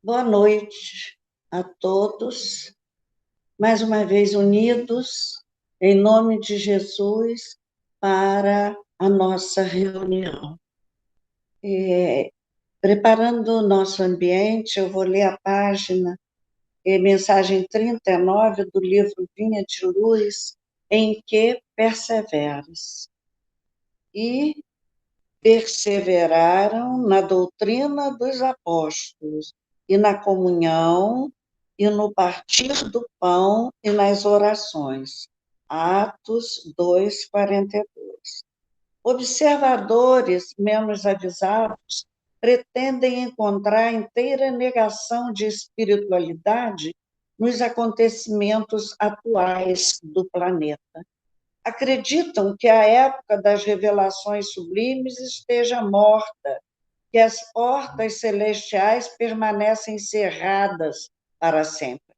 Boa noite a todos, mais uma vez unidos, em nome de Jesus, para a nossa reunião. Preparando o nosso ambiente, eu vou ler a página, mensagem 39 do livro Vinha de Luz, em que perseveras. E perseveraram na doutrina dos apóstolos, e na comunhão, e no partir do pão, e nas orações. Atos 2:42. Observadores menos avisados pretendem encontrar inteira negação de espiritualidade nos acontecimentos atuais do planeta. Acreditam que a época das revelações sublimes esteja morta, que as portas celestiais permanecem cerradas para sempre.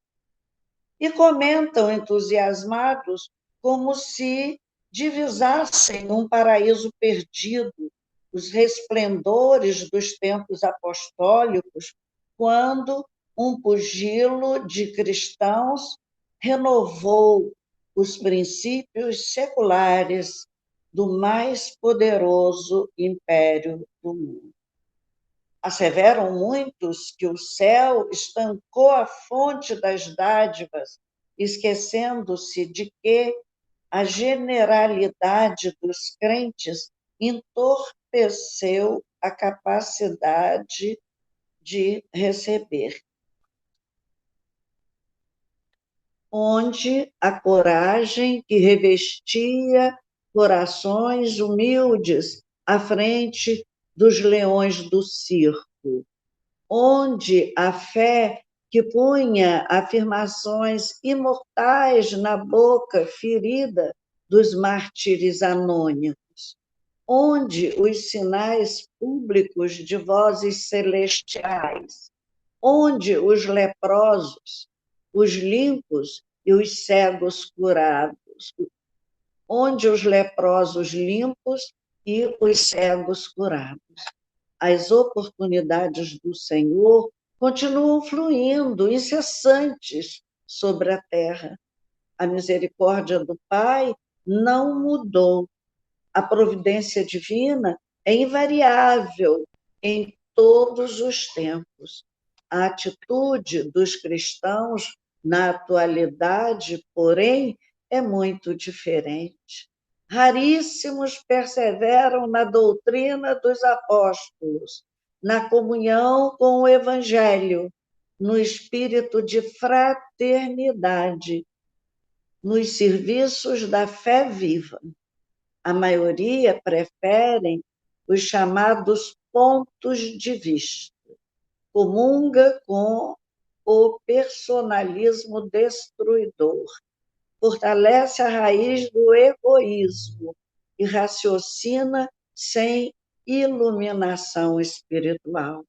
E comentam entusiasmados como se divisassem um paraíso perdido, os resplendores dos tempos apostólicos, quando um pugilo de cristãos renovou os princípios seculares do mais poderoso império do mundo. Asseveram muitos que o céu estancou a fonte das dádivas, esquecendo-se de que a generalidade dos crentes entorpeceu a capacidade de receber. Onde a coragem que revestia corações humildes à frente dos leões do circo, onde a fé que punha afirmações imortais na boca ferida dos mártires anônimos, onde os sinais públicos de vozes celestiais, onde os leprosos, os limpos e os cegos curados, onde os leprosos limpos e os cegos curados. As oportunidades do Senhor continuam fluindo, incessantes, sobre a terra. A misericórdia do Pai não mudou. A providência divina é invariável em todos os tempos. A atitude dos cristãos na atualidade, porém, é muito diferente. Raríssimos perseveram na doutrina dos apóstolos, na comunhão com o Evangelho, no espírito de fraternidade, nos serviços da fé viva. A maioria preferem os chamados pontos de vista. Comunga com o personalismo destruidor, fortalece a raiz do egoísmo e raciocina sem iluminação espiritual.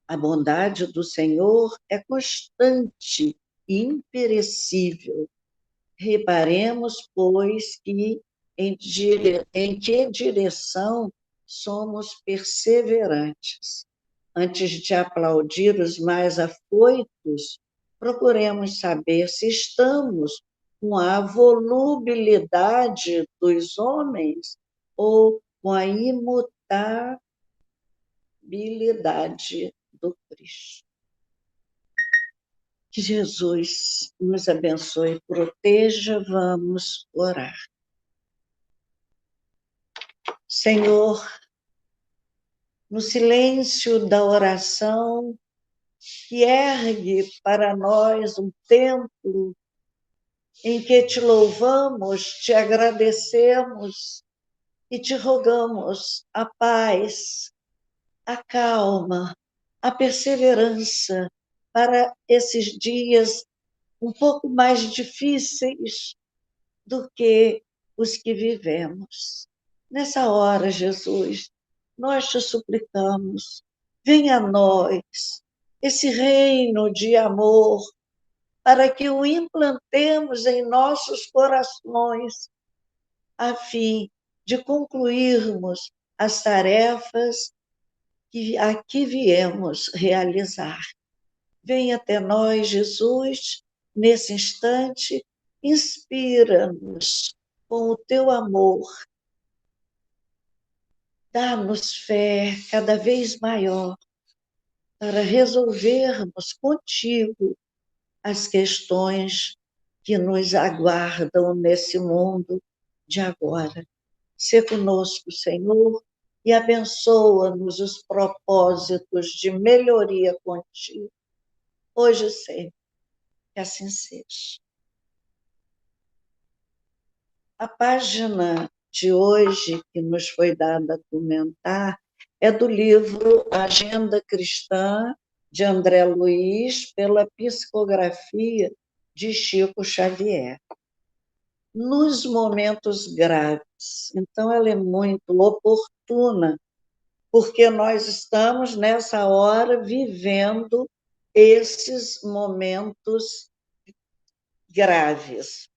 A bondade do Senhor é constante e imperecível. Reparemos, pois, em que direção somos perseverantes. Antes de aplaudir os mais afoitos, procuremos saber se estamos com a volubilidade dos homens ou com a imutabilidade do Cristo. Que Jesus nos abençoe e proteja. Vamos orar. Senhor, no silêncio da oração, que ergue para nós um templo em que te louvamos, te agradecemos e te rogamos a paz, a calma, a perseverança para esses dias um pouco mais difíceis do que os que vivemos. Nessa hora, Jesus, nós te suplicamos, venha a nós esse reino de amor, para que o implantemos em nossos corações, a fim de concluirmos as tarefas que aqui viemos realizar. Vem até nós, Jesus, nesse instante, inspira-nos com o teu amor, dá-nos fé cada vez maior para resolvermos contigo as questões que nos aguardam nesse mundo de agora. Sê conosco, Senhor, e abençoa-nos os propósitos de melhoria contigo, hoje e sempre, que assim seja. A página de hoje, que nos foi dada a comentar, é do livro Agenda Cristã, de André Luiz, pela psicografia de Chico Xavier. Nos momentos graves. Então, ela é muito oportuna, porque nós estamos, nessa hora, vivendo esses momentos graves.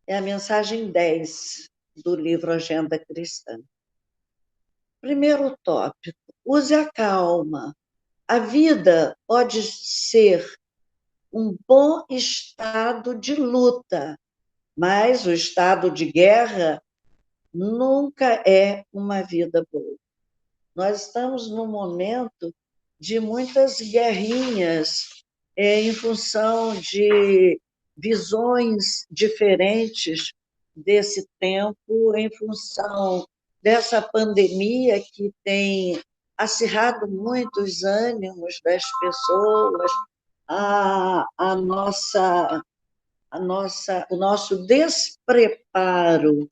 É a mensagem 10 do livro Agenda Cristã. Primeiro tópico: use a calma. A vida pode ser um bom estado de luta, mas o estado de guerra nunca é uma vida boa. Nós estamos num momento de muitas guerrinhas, em função de visões diferentes desse tempo, em função dessa pandemia que tem acirrado muito os ânimos das pessoas, o nosso despreparo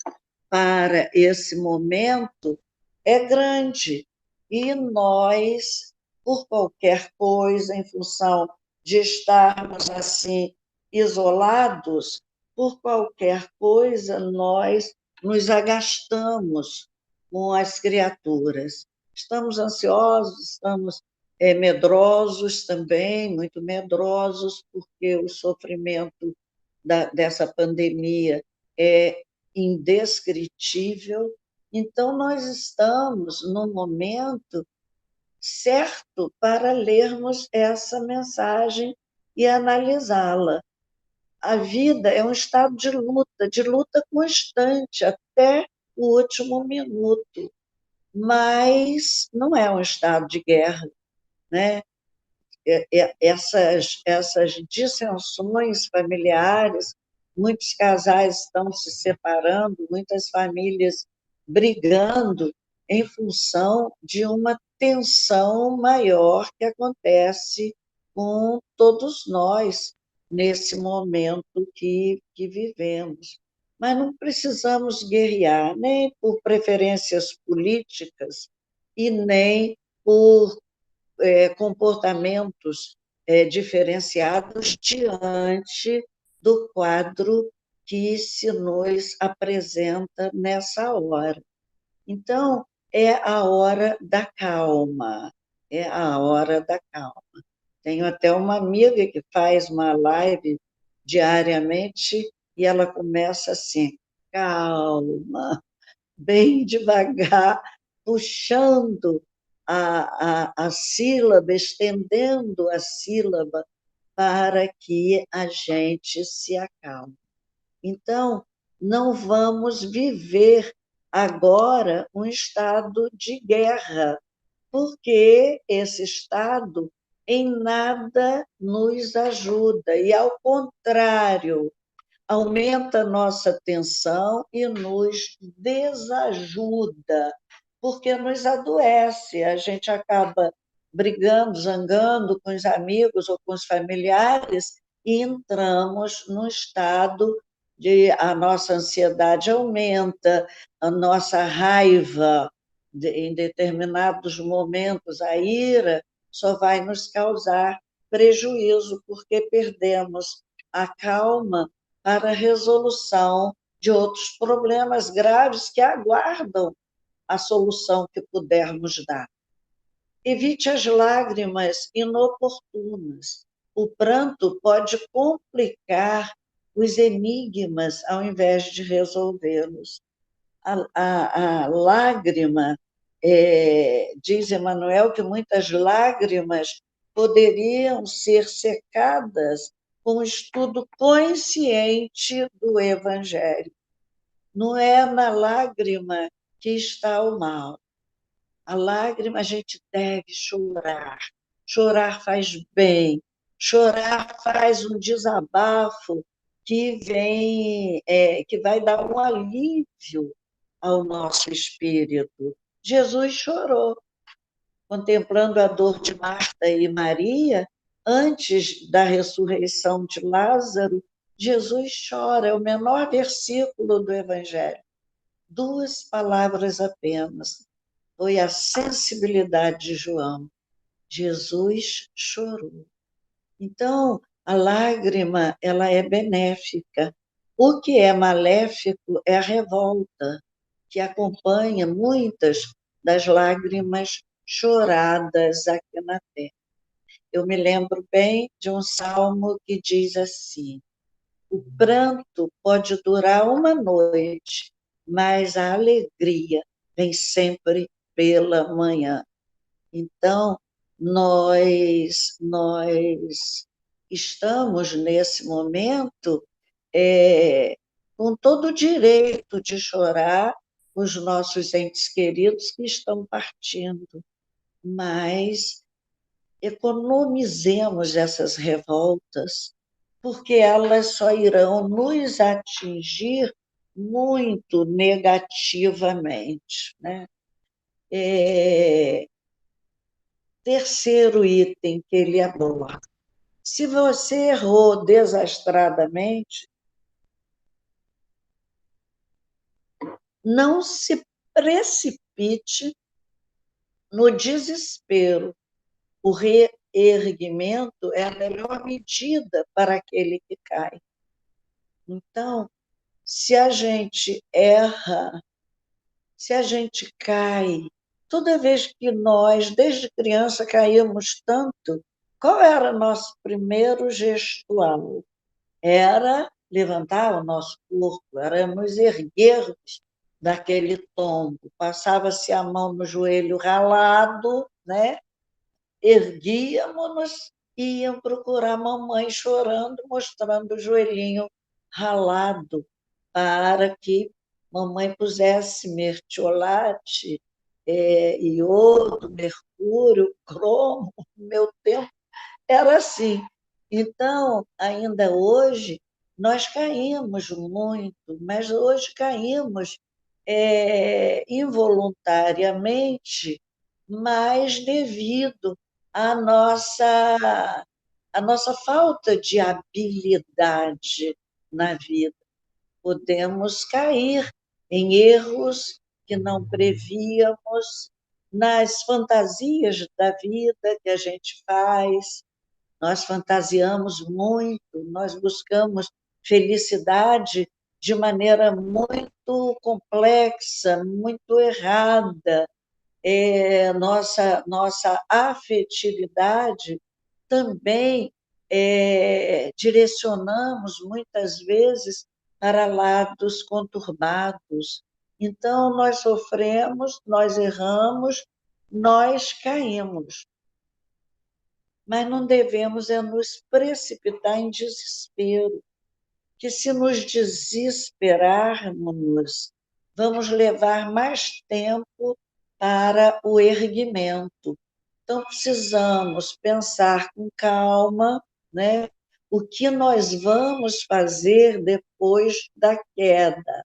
para esse momento é grande. E nós, por qualquer coisa, em função de estarmos assim isolados, por qualquer coisa, nós nos agastamos com as criaturas. Estamos ansiosos, estamos medrosos também, muito medrosos, porque o sofrimento dessa pandemia é indescritível. Então, nós estamos no momento certo para lermos essa mensagem e analisá-la. A vida é um estado de luta constante, até o último minuto, mas não é um estado de guerra, né? Essas dissensões familiares, muitos casais estão se separando, muitas famílias brigando em função de uma tensão maior que acontece com todos nós nesse momento que vivemos. Mas não precisamos guerrear nem por preferências políticas e nem por comportamentos diferenciados diante do quadro que se nos apresenta nessa hora. Então, é a hora da calma, é a hora da calma. Tenho até uma amiga que faz uma live diariamente e ela começa assim: calma, bem devagar, puxando a sílaba, estendendo a sílaba para que a gente se acalme. Então, não vamos viver agora um estado de guerra, porque esse estado em nada nos ajuda, e, ao contrário, aumenta a nossa tensão e nos desajuda, porque nos adoece. A gente acaba brigando, zangando com os amigos ou com os familiares e entramos num estado de a nossa ansiedade aumenta, a nossa raiva em determinados momentos, a ira só vai nos causar prejuízo, porque perdemos a calma para a resolução de outros problemas graves que aguardam a solução que pudermos dar. Evite as lágrimas inoportunas. O pranto pode complicar os enigmas ao invés de resolvê-los. A lágrima, diz Emmanuel, que muitas lágrimas poderiam ser secadas com o estudo consciente do Evangelho. Não é na lágrima que está o mal. A lágrima a gente deve chorar. Chorar faz bem. Chorar faz um desabafo que vem, que vai dar um alívio ao nosso espírito. Jesus chorou, contemplando a dor de Marta e Maria, antes da ressurreição de Lázaro. Jesus chora, é o menor versículo do Evangelho. 2 palavras apenas. Foi a sensibilidade de João. Jesus chorou. Então, a lágrima, ela é benéfica. O que é maléfico é a revolta, que acompanha muitas das lágrimas choradas aqui na terra. Eu me lembro bem de um salmo que diz assim: o pranto pode durar uma noite, mas a alegria vem sempre pela manhã. Então, nós estamos, nesse momento, com todo o direito de chorar os nossos entes queridos que estão partindo, mas economizemos essas revoltas, porque elas só irão nos atingir muito negativamente, né? Terceiro item que ele aborda: se você errou desastradamente, não se precipite no desespero. O reerguimento é a melhor medida para aquele que cai. Então, se a gente erra, se a gente cai, toda vez que nós, desde criança, caímos tanto, qual era o nosso primeiro gestual? Era levantar o nosso corpo, era nos erguermos daquele tombo. Passava-se a mão no joelho ralado, né? Erguíamos e iam procurar a mamãe chorando, mostrando o joelhinho ralado, para que mamãe pusesse mertiolate, iodo, mercúrio, cromo. No meu tempo era assim. Então, ainda hoje, nós caímos muito, mas hoje caímos involuntariamente, mas devido à nossa falta de habilidade na vida. Podemos cair em erros que não prevíamos, nas fantasias da vida que a gente faz. Nós fantasiamos muito, nós buscamos felicidade de maneira muito complexa, muito errada. Nossa afetividade também direcionamos muitas vezes para lados conturbados. Então, nós sofremos, nós erramos, nós caímos, mas não devemos nos precipitar em desespero, que se nos desesperarmos, vamos levar mais tempo para o erguimento. Então, precisamos pensar com calma, né, o que nós vamos fazer depois da queda.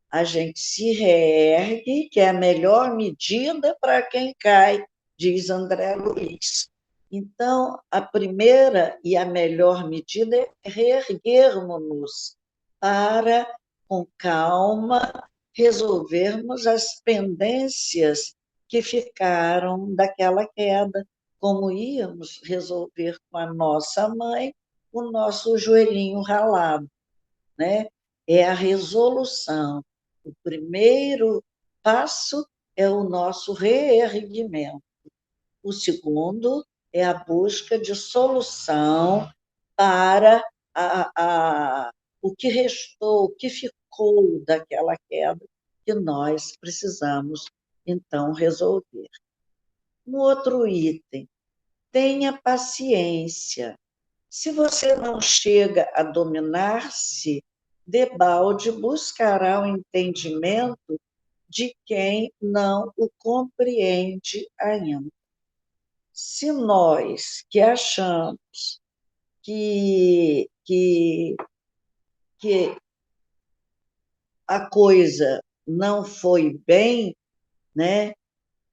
A gente se reergue, que é a melhor medida para quem cai, diz André Luiz. Então, a primeira e a melhor medida é reerguermos-nos para, com calma, resolvermos as pendências que ficaram daquela queda, como íamos resolver com a nossa mãe o nosso joelhinho ralado, né? É a resolução. O primeiro passo é o nosso reerguimento. O segundo é a busca de solução para o que restou, o que ficou daquela queda que nós precisamos, então, resolver. Um outro item: tenha paciência. Se você não chega a dominar-se, debalde buscará o entendimento de quem não o compreende ainda. Se nós que achamos que a coisa não foi bem, né?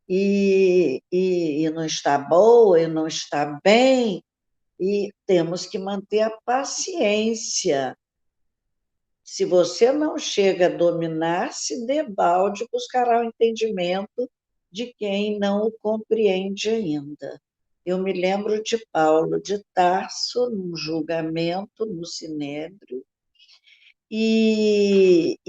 E não está boa, e não está bem, e temos que manter a paciência. Se você não chega a dominar-se, debalde buscará o entendimento de quem não o compreende ainda. Eu me lembro de Paulo de Tarso, num julgamento no Sinédrio, e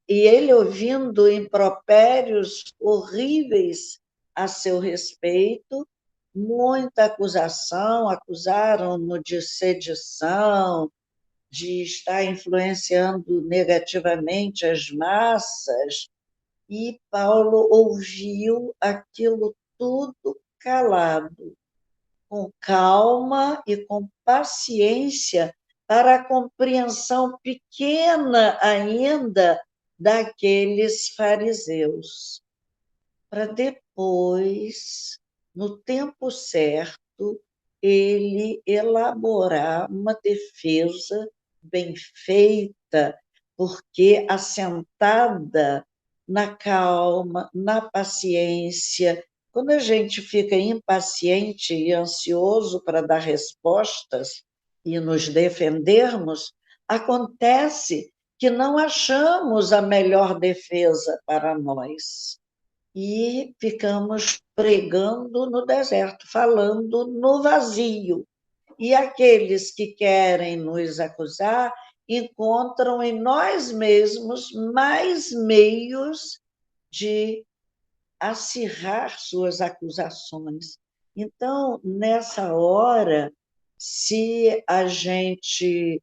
ele ouvindo impropérios horríveis a seu respeito, muita acusação, acusaram-no de sedição, de estar influenciando negativamente as massas, e Paulo ouviu aquilo tudo calado, com calma e com paciência, para a compreensão pequena ainda daqueles fariseus, para depois, no tempo certo, ele elaborar uma defesa bem feita, porque assentada na calma, na paciência. Quando a gente fica impaciente e ansioso para dar respostas e nos defendermos, acontece que não achamos a melhor defesa para nós e ficamos pregando no deserto, falando no vazio. E aqueles que querem nos acusar encontram em nós mesmos mais meios de acirrar suas acusações. Então, nessa hora, se a gente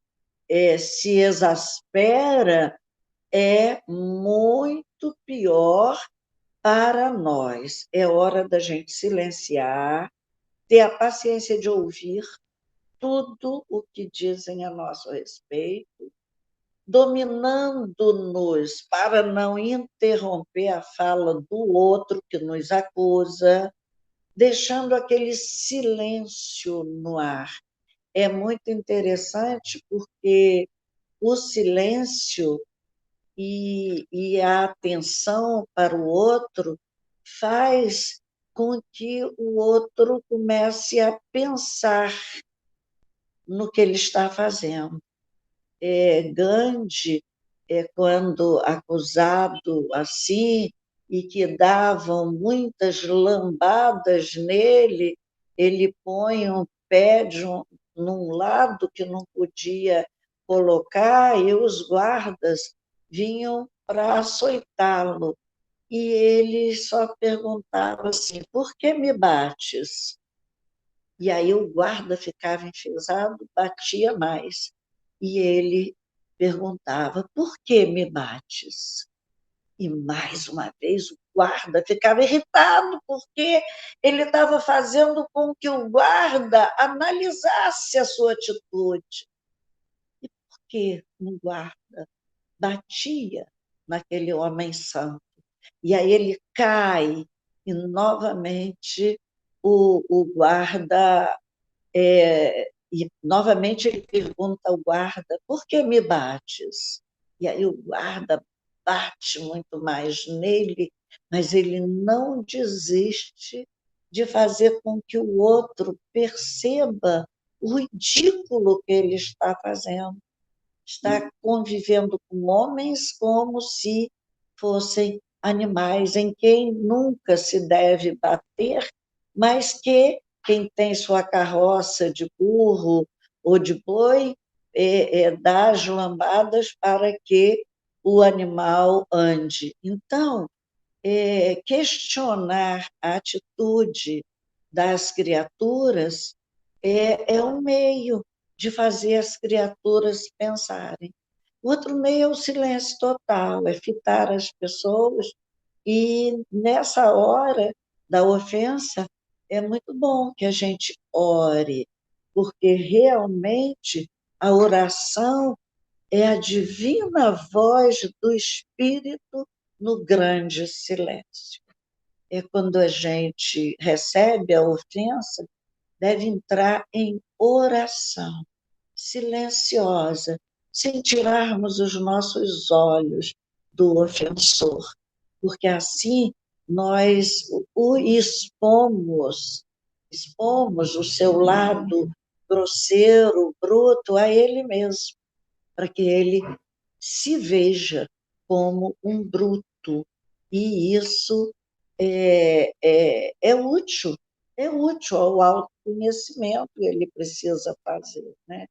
se exaspera, é muito pior para nós. É hora da gente silenciar, ter a paciência de ouvir tudo o que dizem a nosso respeito, dominando-nos para não interromper a fala do outro que nos acusa, deixando aquele silêncio no ar. É muito interessante porque o silêncio e a atenção para o outro faz com que o outro comece a pensar no que ele está fazendo. Gandhi, quando acusado assim, e que davam muitas lambadas nele, ele põe um pé num lado que não podia colocar, e os guardas vinham para açoitá-lo. E ele só perguntava assim: por que me bates? E aí o guarda ficava enfesado, batia mais. E ele perguntava: por que me bates? E mais uma vez o guarda ficava irritado, porque ele estava fazendo com que o guarda analisasse a sua atitude. E por que o guarda batia naquele homem santo? E aí ele cai, e novamente o guarda e novamente ele pergunta ao guarda: por que me bates? E aí o guarda bate muito mais nele, mas ele não desiste de fazer com que o outro perceba o ridículo que ele está fazendo. Está convivendo com homens como se fossem animais, em quem nunca se deve bater, mas que quem tem sua carroça de burro ou de boi dá as lambadas para que o animal ande. Então, questionar a atitude das criaturas é um meio de fazer as criaturas pensarem. Outro meio é o silêncio total, é fitar as pessoas e, nessa hora da ofensa, é muito bom que a gente ore, porque realmente a oração é a divina voz do Espírito no grande silêncio. É quando a gente recebe a ofensa, deve entrar em oração silenciosa, sem tirarmos os nossos olhos do ofensor, porque assim nós o expomos o seu lado grosseiro, bruto a ele mesmo, para que ele se veja como um bruto. E isso é útil ao autoconhecimento, ele precisa fazer. Né?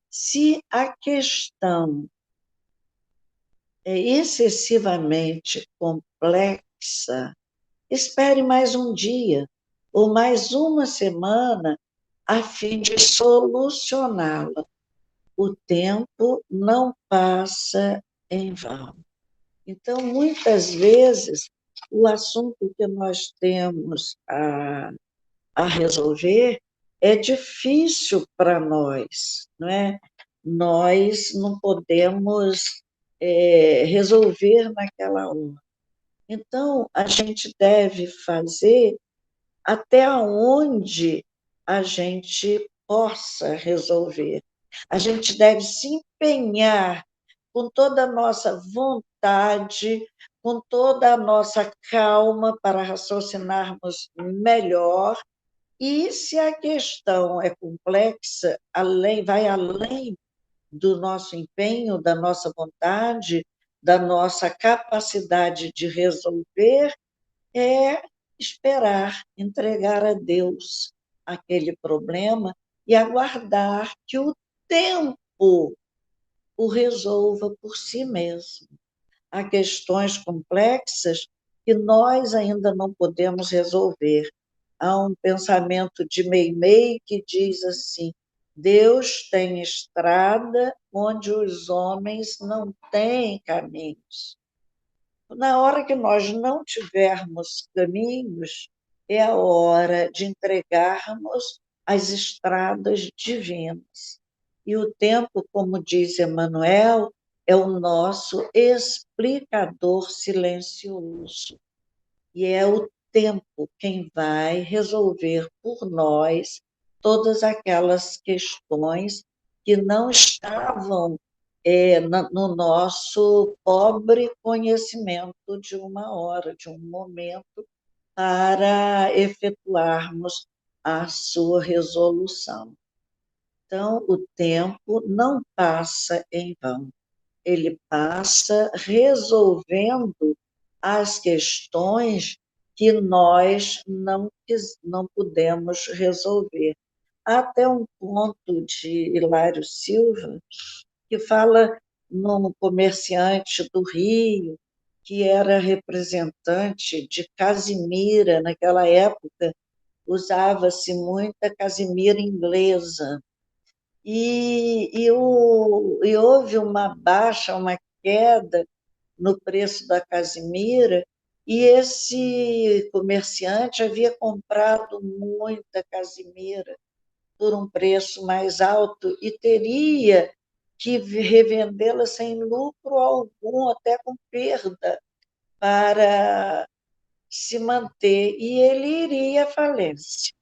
Se a questão é excessivamente complexa, espere mais um dia ou mais uma semana a fim de solucioná-la. O tempo não passa em vão. Então, muitas vezes, o assunto que nós temos a resolver é difícil para nós, não é? Nós não podemos resolver naquela hora. Então, a gente deve fazer até onde a gente possa resolver. A gente deve se empenhar com toda a nossa vontade, com toda a nossa calma para raciocinarmos melhor. E se a questão é complexa, vai além do nosso empenho, da nossa vontade, da nossa capacidade de resolver, é esperar, entregar a Deus aquele problema e aguardar que o tempo o resolva por si mesmo. Há questões complexas que nós ainda não podemos resolver. Há um pensamento de Meimei que diz assim: Deus tem estrada onde os homens não têm caminhos. Na hora que nós não tivermos caminhos, é a hora de entregarmos as estradas divinas. E o tempo, como diz Emmanuel, é o nosso explicador silencioso. E é o tempo quem vai resolver por nós todas aquelas questões que não estavam no nosso pobre conhecimento de uma hora, de um momento, para efetuarmos a sua resolução. Então, o tempo não passa em vão, ele passa resolvendo as questões que nós não pudemos resolver. Há até um conto de Hilário Silva que fala num comerciante do Rio, que era representante de casimira. Naquela época, usava-se muita casimira inglesa. E houve uma baixa, uma queda no preço da casimira, e esse comerciante havia comprado muita casimira por um preço mais alto e teria que revendê-la sem lucro algum, até com perda, para se manter, e ele iria à falência.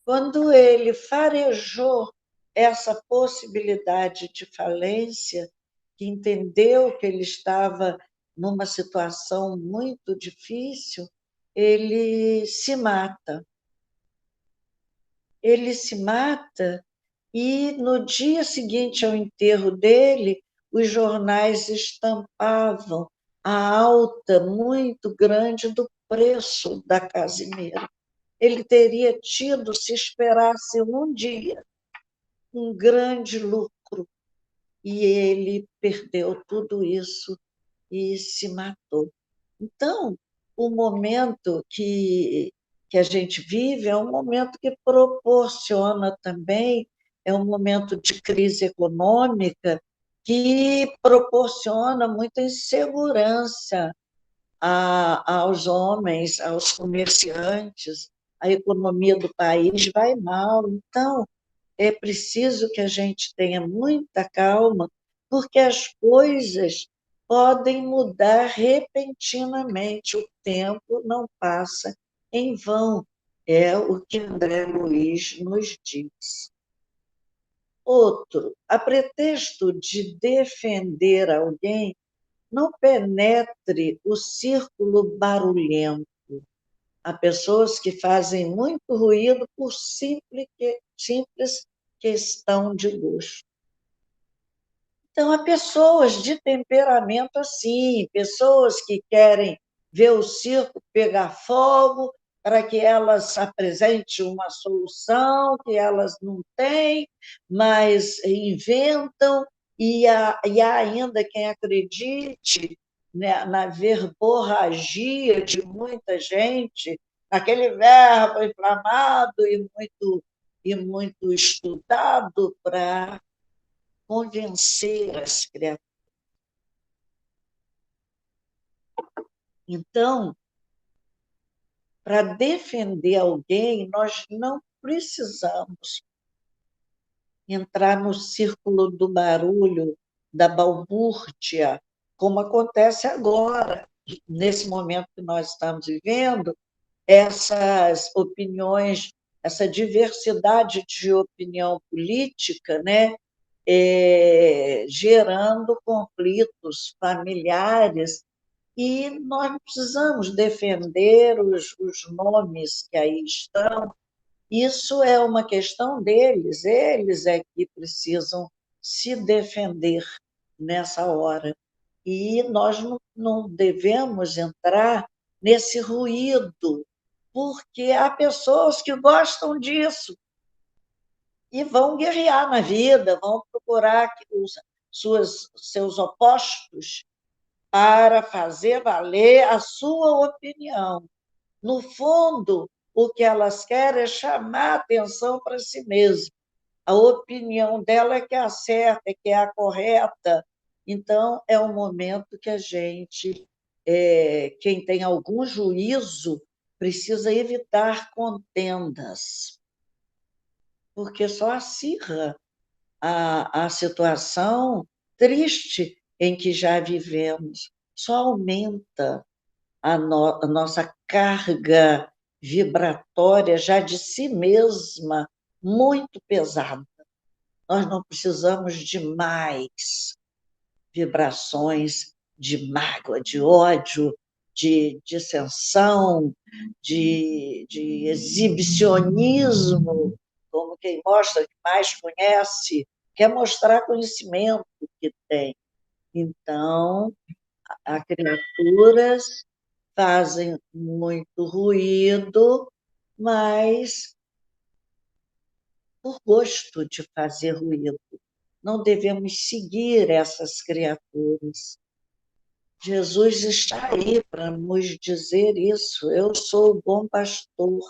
Quando ele farejou essa possibilidade de falência, que entendeu que ele estava numa situação muito difícil, ele se mata. Ele se mata e, no dia seguinte ao enterro dele, os jornais estampavam a alta muito grande do preço da casimira. Ele teria tido, se esperasse um dia, um grande lucro, e ele perdeu tudo isso e se matou. Então, o momento que a gente vive é um momento que proporciona também, é um momento de crise econômica que proporciona muita insegurança aos homens, aos comerciantes, a economia do país vai mal. Então, é preciso que a gente tenha muita calma, porque as coisas podem mudar repentinamente, o tempo não passa em vão, é o que André Luiz nos diz. Outro, a pretexto de defender alguém, não penetre o círculo barulhento. Há pessoas que fazem muito ruído por simples questão de gosto. Então, há pessoas de temperamento assim, pessoas que querem ver o circo pegar fogo para que elas apresentem uma solução que elas não têm, mas inventam, e há ainda quem acredite, né, na verborragia de muita gente, aquele verbo inflamado e muito estudado para convencer as criaturas. Então, para defender alguém, nós não precisamos entrar no círculo do barulho, da balbúrdia, como acontece agora, nesse momento que nós estamos vivendo, essas opiniões, essa diversidade de opinião política, né, gerando conflitos familiares, e nós não precisamos defender os nomes que aí estão. Isso é uma questão deles, eles é que precisam se defender nessa hora. E nós não devemos entrar nesse ruído, porque há pessoas que gostam disso e vão guerrear na vida, vão procurar seus opostos para fazer valer a sua opinião. No fundo, o que elas querem é chamar a atenção para si mesmas. A opinião dela é que é a certa, é que é a correta. Então, é um momento que a gente, quem tem algum juízo, precisa evitar contendas, porque só acirra a situação triste em que já vivemos, só aumenta a nossa carga vibratória já de si mesma muito pesada. Nós não precisamos de mais vibrações de mágoa, de ódio, de dissensão, de exibicionismo, como quem mostra que mais conhece, quer mostrar conhecimento que tem. Então, há criaturas fazem muito ruído, mas por gosto de fazer ruído. Não devemos seguir essas criaturas. Jesus está aí para nos dizer isso. Eu sou o bom pastor.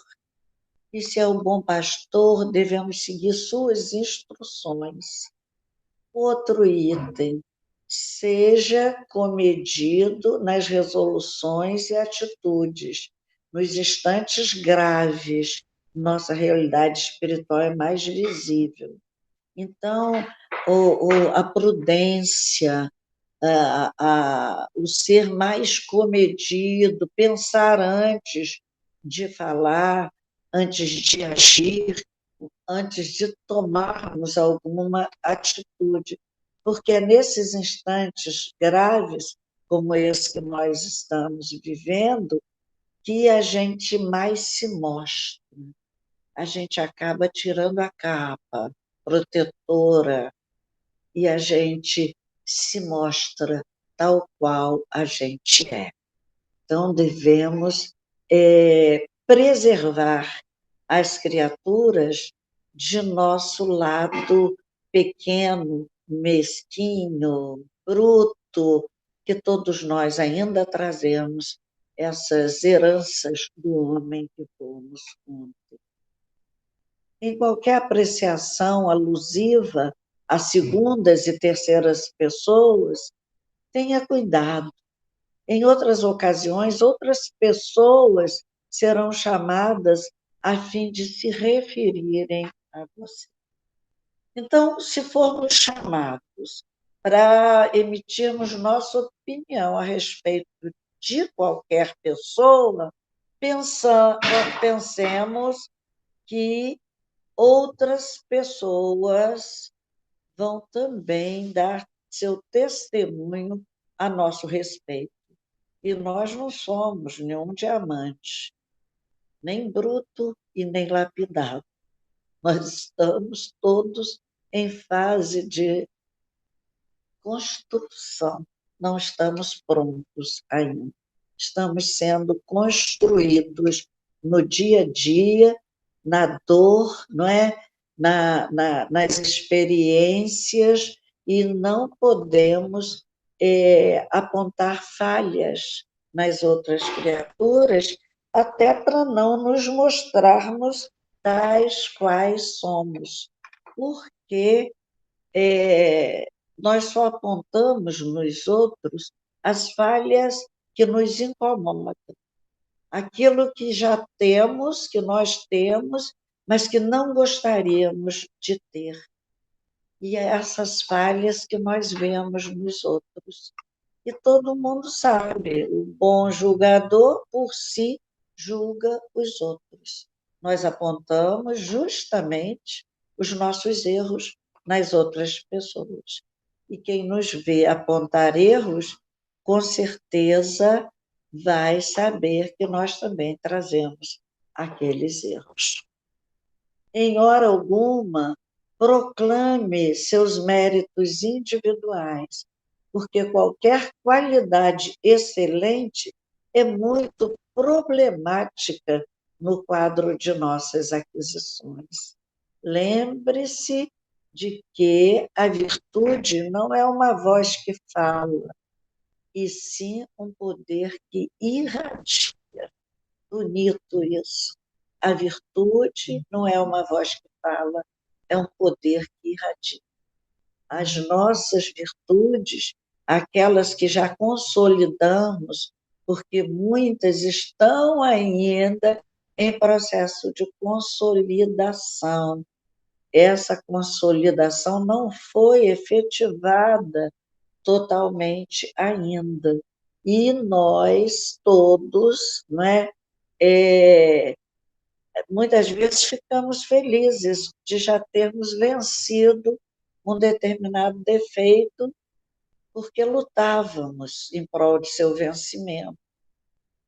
E se é o bom pastor, devemos seguir suas instruções. Outro item: seja comedido nas resoluções e atitudes. Nos instantes graves, nossa realidade espiritual é mais visível. Então, a prudência, o ser mais comedido, pensar antes de falar, antes de agir, antes de tomarmos alguma atitude, porque é nesses instantes graves, como esse que nós estamos vivendo, que a gente mais se mostra. A gente acaba tirando a capa protetora e a gente se mostra tal qual a gente é. Então, devemos preservar as criaturas de nosso lado pequeno, mesquinho, bruto, que todos nós ainda trazemos essas heranças do homem que fomos ontem. Em qualquer apreciação alusiva a segundas e terceiras pessoas, tenha cuidado. Em outras ocasiões, outras pessoas serão chamadas a fim de se referirem a você. Então, se formos chamados para emitirmos nossa opinião a respeito de qualquer pessoa, pensemos que outras pessoas vão também dar seu testemunho a nosso respeito. E nós não somos nenhum diamante, nem bruto e nem lapidado. Nós estamos todos em fase de construção, não estamos prontos ainda. Estamos sendo construídos no dia a dia, na dor, não é? Nas experiências, e não podemos apontar falhas nas outras criaturas, até para não nos mostrarmos tais quais somos. Porque nós só apontamos nos outros as falhas que nos incomodam, aquilo que já temos, que nós temos, mas que não gostaríamos de ter. E é essas falhas que nós vemos nos outros. E todo mundo sabe, o bom julgador, por si, julga os outros. Nós apontamos justamente os nossos erros nas outras pessoas. E quem nos vê apontar erros, com certeza vai saber que nós também trazemos aqueles erros. Em hora alguma, proclame seus méritos individuais, porque qualquer qualidade excelente é muito problemática no quadro de nossas aquisições. Lembre-se de que a virtude não é uma voz que fala, e sim um poder que irradia. Bonito isso. A virtude não é uma voz que fala, é um poder que irradia. As nossas virtudes, aquelas que já consolidamos, porque muitas estão ainda em processo de consolidação. Essa consolidação não foi efetivada totalmente ainda. E nós todos, não é? Muitas vezes ficamos felizes de já termos vencido um determinado defeito, porque lutávamos em prol de seu vencimento,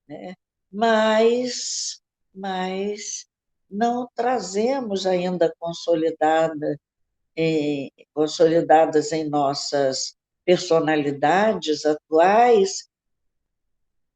né? Mas, mas não trazemos ainda consolidadas em nossas personalidades atuais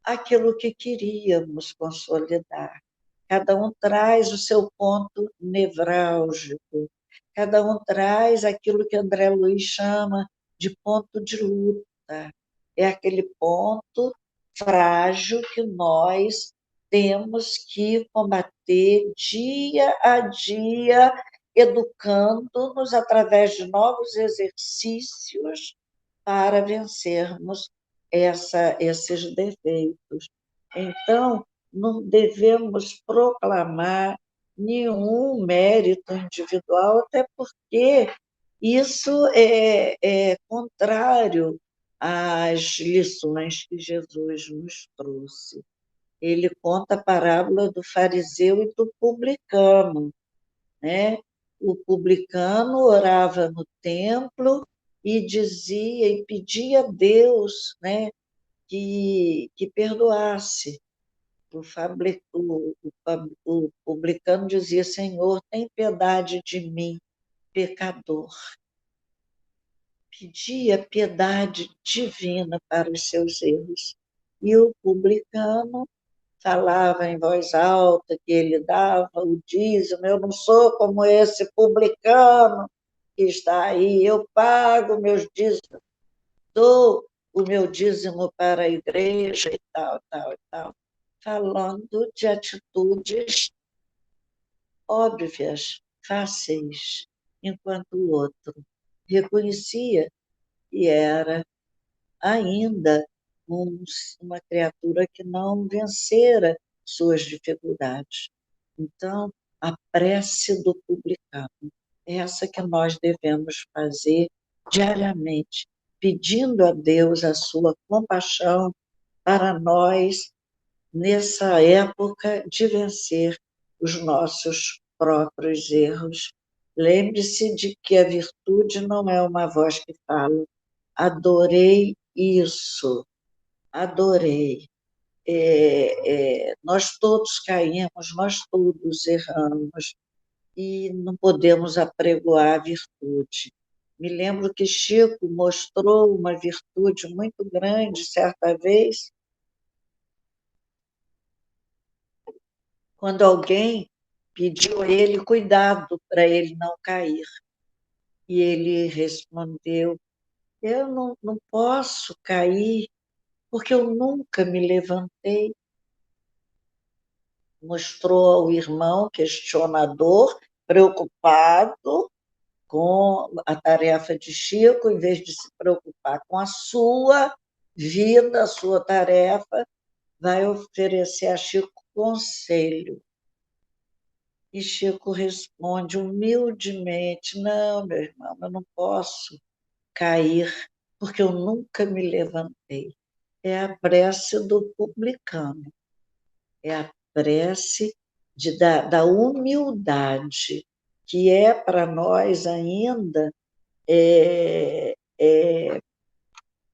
aquilo que queríamos consolidar. Cada um traz o seu ponto nevrálgico, cada um traz aquilo que André Luiz chama de ponto de luta. É aquele ponto frágil que nós temos que combater dia a dia, educando-nos através de novos exercícios para vencermos esses defeitos. Então, não devemos proclamar nenhum mérito individual, até porque isso é contrário às lições que Jesus nos trouxe. Ele conta a parábola do fariseu e do publicano, né? O publicano orava no templo e dizia e pedia a Deus, né, que perdoasse. O publicano dizia: Senhor, tem piedade de mim, pecador. Pedia piedade divina para os seus erros. E o publicano falava em voz alta que ele dava o dízimo. Eu não sou como esse publicano que está aí, eu pago meus dízimos, dou o meu dízimo para a igreja e tal, tal, e tal, falando de atitudes óbvias, fáceis, enquanto o outro reconhecia que era ainda uma criatura que não vencera suas dificuldades. Então, a prece do publicano, essa que nós devemos fazer diariamente, pedindo a Deus a sua compaixão para nós, nessa época, de vencer os nossos próprios erros. Lembre-se de que a virtude não é uma voz que fala. Adorei isso, adorei. Nós todos caímos, nós todos erramos, e não podemos apregoar a virtude. Me lembro que Chico mostrou uma virtude muito grande certa vez, quando alguém pediu a ele cuidado para ele não cair. E ele respondeu: eu não posso cair, porque eu nunca me levantei. Mostrou ao irmão questionador, preocupado com a tarefa de Chico, em vez de se preocupar com a sua vida, a sua tarefa, vai oferecer a Chico conselho. E Chico responde humildemente: não, meu irmão, eu não posso cair, porque eu nunca me levantei. É a prece do publicano, é a prece da humildade, que é para nós ainda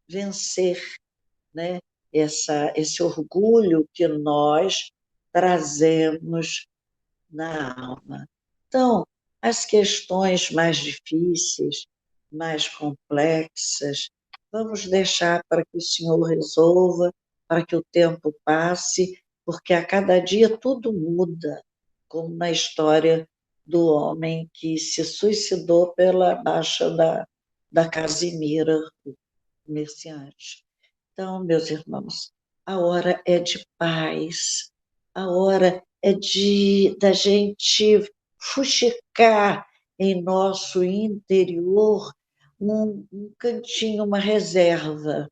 vencer, né? Esse orgulho que nós trazemos na alma. Então, as questões mais difíceis, mais complexas, vamos deixar para que o Senhor resolva, para que o tempo passe, porque a cada dia tudo muda, como na história do homem que se suicidou pela baixa da Casimira, o comerciante. Então, meus irmãos, a hora é de paz, a hora é da gente fuxicar em nosso interior um cantinho, uma reserva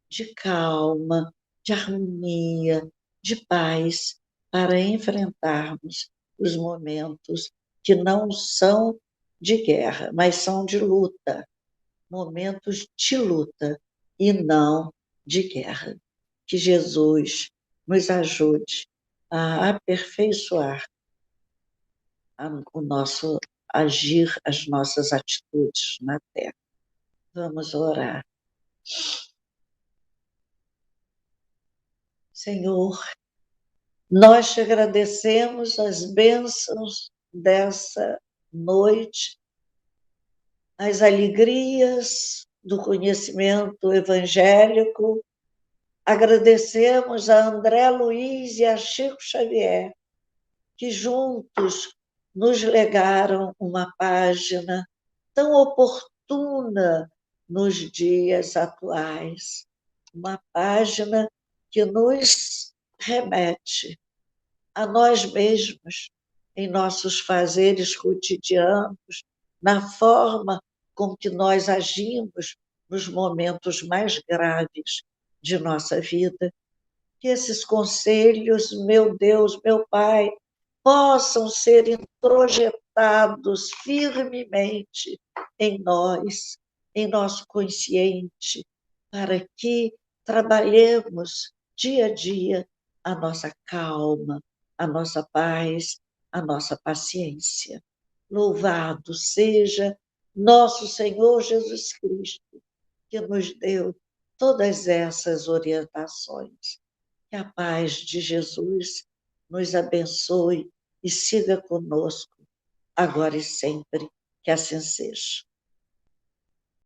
de calma, de harmonia, de paz, para enfrentarmos os momentos que não são de guerra, mas são de luta, momentos de luta e não de guerra. Que Jesus nos ajude a aperfeiçoar o nosso agir, as nossas atitudes na Terra. Vamos orar. Senhor, nós te agradecemos as bênçãos dessa noite, as alegrias do conhecimento evangélico. Agradecemos a André Luiz e a Chico Xavier, que juntos nos legaram uma página tão oportuna nos dias atuais, uma página que nos remete a nós mesmos, em nossos fazeres cotidianos, na forma com que nós agimos nos momentos mais graves de nossa vida. Que esses conselhos, meu Deus, meu Pai, possam ser introjetados firmemente em nós, em nosso consciente, para que trabalhemos dia a dia a nossa calma, a nossa paz, a nossa paciência. Louvado seja nosso Senhor Jesus Cristo, que nos deu todas essas orientações. Que a paz de Jesus nos abençoe e siga conosco, agora e sempre. Que assim seja.